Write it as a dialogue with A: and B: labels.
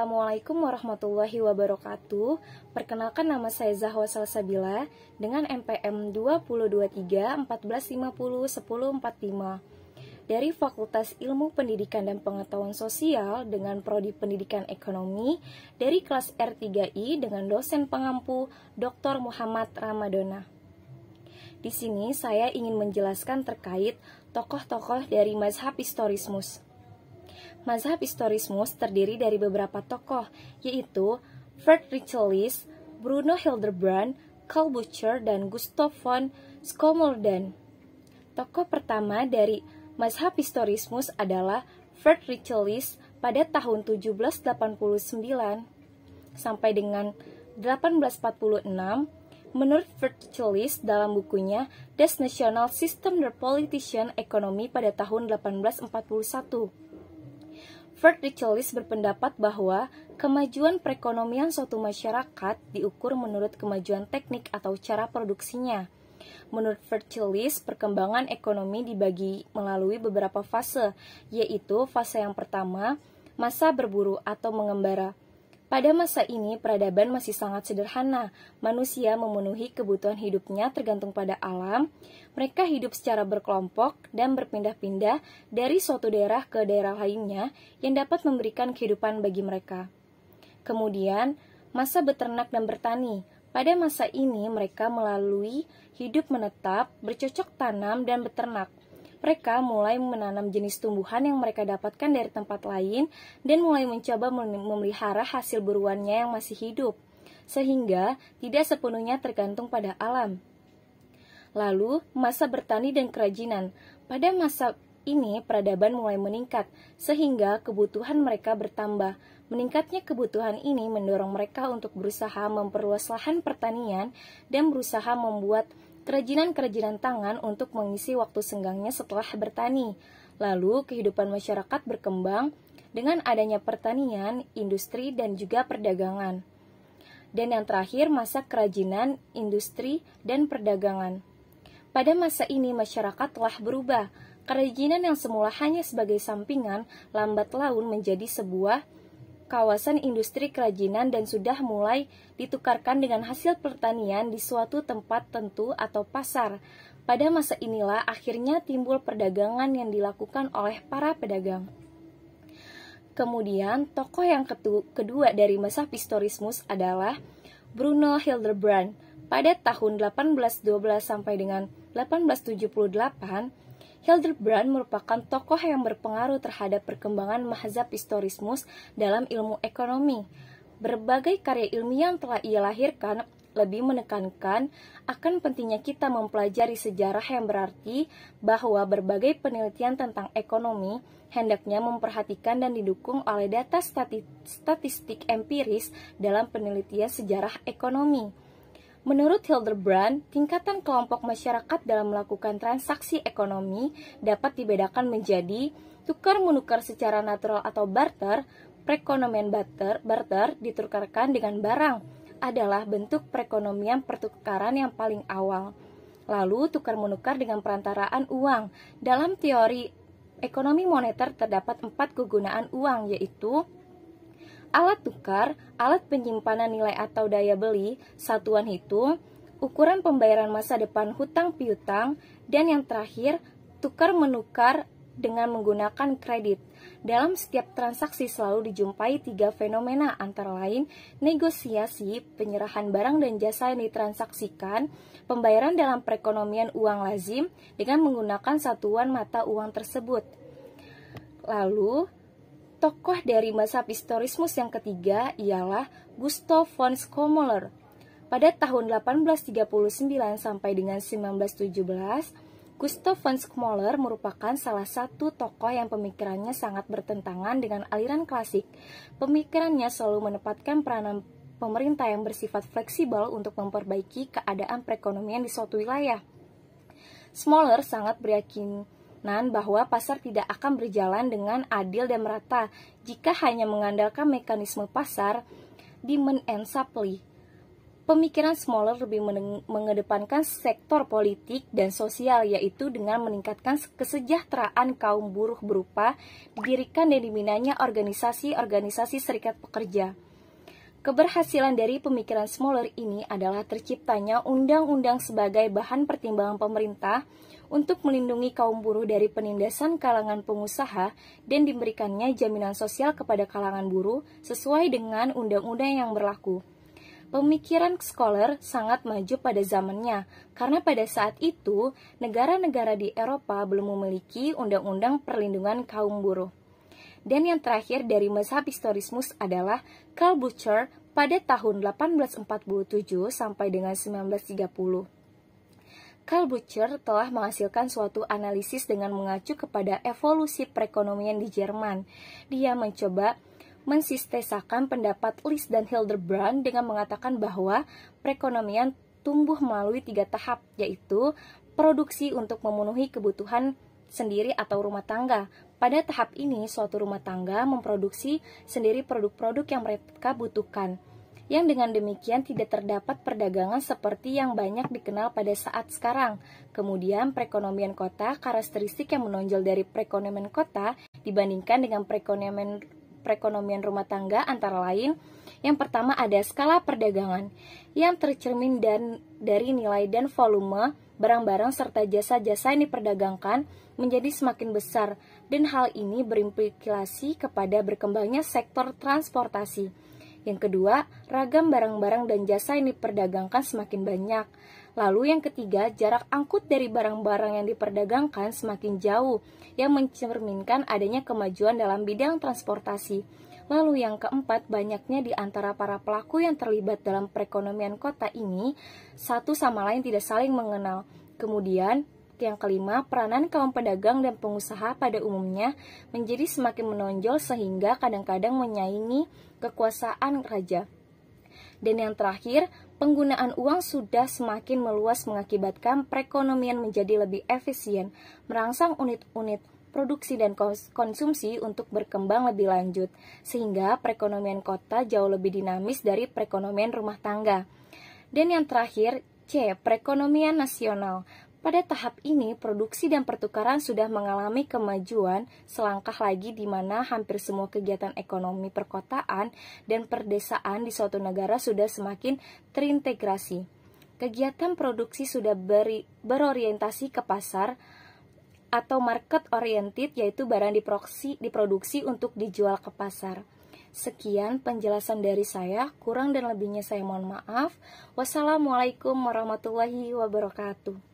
A: Assalamualaikum warahmatullahi wabarakatuh. Perkenalkan, nama saya Zahwa Salsabila dengan NPM 2023-1450-1045 dari Fakultas Ilmu Pendidikan dan Pengetahuan Sosial dengan Prodi Pendidikan Ekonomi dari kelas R3I dengan dosen pengampu Dr. Muhammad Ramadona. Di sini saya ingin menjelaskan terkait tokoh-tokoh dari mazhab historismus. Mazhab historismus terdiri dari beberapa tokoh, yaitu Friedrich List, Bruno Hildebrand, Karl Bucer, dan Gustav von Skommelden. Tokoh pertama dari mazhab historismus adalah Friedrich List pada tahun 1789 sampai dengan 1846. Menurut Friedrich List dalam bukunya Das National System der Politischen Economie pada tahun 1841. Friedrich List berpendapat bahwa kemajuan perekonomian suatu masyarakat diukur menurut kemajuan teknik atau cara produksinya. Menurut Friedrich List, perkembangan ekonomi dibagi melalui beberapa fase, yaitu fase yang pertama, masa berburu atau mengembara. Pada masa ini, peradaban masih sangat sederhana. Manusia memenuhi kebutuhan hidupnya tergantung pada alam. Mereka hidup secara berkelompok dan berpindah-pindah dari suatu daerah ke daerah lainnya yang dapat memberikan kehidupan bagi mereka. Kemudian, masa beternak dan bertani. Pada masa ini, mereka melalui hidup menetap, bercocok tanam, dan beternak. Mereka mulai menanam jenis tumbuhan yang mereka dapatkan dari tempat lain dan mulai mencoba memelihara hasil buruannya yang masih hidup, sehingga tidak sepenuhnya tergantung pada alam. Lalu, masa bertani dan kerajinan. Pada masa ini, peradaban mulai meningkat, sehingga kebutuhan mereka bertambah. Meningkatnya kebutuhan ini mendorong mereka untuk berusaha memperluas lahan pertanian dan berusaha membuat kerajinan-kerajinan tangan untuk mengisi waktu senggangnya setelah bertani. Lalu, kehidupan masyarakat berkembang dengan adanya pertanian, industri, dan juga perdagangan. Dan yang terakhir, masa kerajinan, industri, dan perdagangan. Pada masa ini, masyarakat telah berubah. Kerajinan yang semula hanya sebagai sampingan, lambat laun menjadi sebuah kawasan industri kerajinan dan sudah mulai ditukarkan dengan hasil pertanian di suatu tempat tentu atau pasar. Pada masa inilah akhirnya timbul perdagangan yang dilakukan oleh para pedagang. Kemudian, tokoh yang kedua dari mazhab historismus adalah Bruno Hildebrand. Pada tahun 1812 sampai dengan 1878, Hildebrand merupakan tokoh yang berpengaruh terhadap perkembangan mazhab historismus dalam ilmu ekonomi. Berbagai karya ilmiah yang telah ia lahirkan lebih menekankan akan pentingnya kita mempelajari sejarah, yang berarti bahwa berbagai penelitian tentang ekonomi hendaknya memperhatikan dan didukung oleh data statistik empiris dalam penelitian sejarah ekonomi. Menurut Hildebrand, tingkatan kelompok masyarakat dalam melakukan transaksi ekonomi dapat dibedakan menjadi tukar-menukar secara natural atau barter. Perekonomian barter ditukarkan dengan barang adalah bentuk perekonomian pertukaran yang paling awal. Lalu, tukar-menukar dengan perantaraan uang. Dalam teori ekonomi moneter terdapat 4 kegunaan uang, yaitu alat tukar, alat penyimpanan nilai atau daya beli, satuan hitung, ukuran pembayaran masa depan hutang piutang, dan yang terakhir, tukar-menukar dengan menggunakan kredit. Dalam setiap transaksi selalu dijumpai 3 fenomena, antara lain negosiasi, penyerahan barang dan jasa yang ditransaksikan, pembayaran dalam perekonomian uang lazim dengan menggunakan satuan mata uang tersebut. Lalu, tokoh dari mazhab historismus yang ketiga ialah Gustav von Skommelden. Pada tahun 1839 sampai dengan 1917, Gustav von Skommelden merupakan salah satu tokoh yang pemikirannya sangat bertentangan dengan aliran klasik. Pemikirannya selalu menempatkan peranan pemerintah yang bersifat fleksibel untuk memperbaiki keadaan perekonomian di suatu wilayah. Skommelden sangat beryakin bahwa pasar tidak akan berjalan dengan adil dan merata jika hanya mengandalkan mekanisme pasar, demand and supply. Pemikiran Smoller lebih mengedepankan sektor politik dan sosial, yaitu dengan meningkatkan kesejahteraan kaum buruh berupa didirikan dan dibinanya organisasi-organisasi serikat pekerja. Keberhasilan dari pemikiran Smoller ini adalah terciptanya undang-undang sebagai bahan pertimbangan pemerintah untuk melindungi kaum buruh dari penindasan kalangan pengusaha dan diberikannya jaminan sosial kepada kalangan buruh sesuai dengan undang-undang yang berlaku. Pemikiran Scholar sangat maju pada zamannya, karena pada saat itu negara-negara di Eropa belum memiliki undang-undang perlindungan kaum buruh. Dan yang terakhir dari mazhab historismus adalah Karl Butcher pada tahun 1847 sampai dengan 1930. Karl Butcher telah menghasilkan suatu analisis dengan mengacu kepada evolusi perekonomian di Jerman. Dia mencoba mensistesakan pendapat List dan Hildebrand dengan mengatakan bahwa perekonomian tumbuh melalui 3 tahap, yaitu produksi untuk memenuhi kebutuhan sendiri atau rumah tangga. Pada tahap ini, suatu rumah tangga memproduksi sendiri produk-produk yang mereka butuhkan, yang dengan demikian tidak terdapat perdagangan seperti yang banyak dikenal pada saat sekarang. Kemudian, perekonomian kota, karakteristik yang menonjol dari perekonomian kota dibandingkan dengan perekonomian rumah tangga antara lain, yang pertama ada skala perdagangan yang tercermin dari nilai dan volume barang-barang serta jasa-jasa yang diperdagangkan menjadi semakin besar, dan hal ini berimplikasi kepada berkembangnya sektor transportasi. Yang kedua, ragam barang-barang dan jasa yang diperdagangkan semakin banyak. Lalu yang ketiga, jarak angkut dari barang-barang yang diperdagangkan semakin jauh, yang mencerminkan adanya kemajuan dalam bidang transportasi. Lalu yang keempat, banyaknya di antara para pelaku yang terlibat dalam perekonomian kota ini, satu sama lain tidak saling mengenal. Kemudian, yang kelima, peranan kaum pedagang dan pengusaha pada umumnya menjadi semakin menonjol sehingga kadang-kadang menyaingi kekuasaan raja. Dan yang terakhir, penggunaan uang sudah semakin meluas mengakibatkan perekonomian menjadi lebih efisien, merangsang unit-unit produksi dan konsumsi untuk berkembang lebih lanjut, sehingga perekonomian kota jauh lebih dinamis dari perekonomian rumah tangga. Dan yang terakhir, C. Perekonomian nasional. Pada tahap ini, produksi dan pertukaran sudah mengalami kemajuan selangkah lagi di mana hampir semua kegiatan ekonomi perkotaan dan perdesaan di suatu negara sudah semakin terintegrasi. Kegiatan produksi sudah berorientasi ke pasar atau market oriented, yaitu barang diproduksi untuk dijual ke pasar. Sekian penjelasan dari saya, kurang dan lebihnya saya mohon maaf. Wassalamualaikum warahmatullahi wabarakatuh.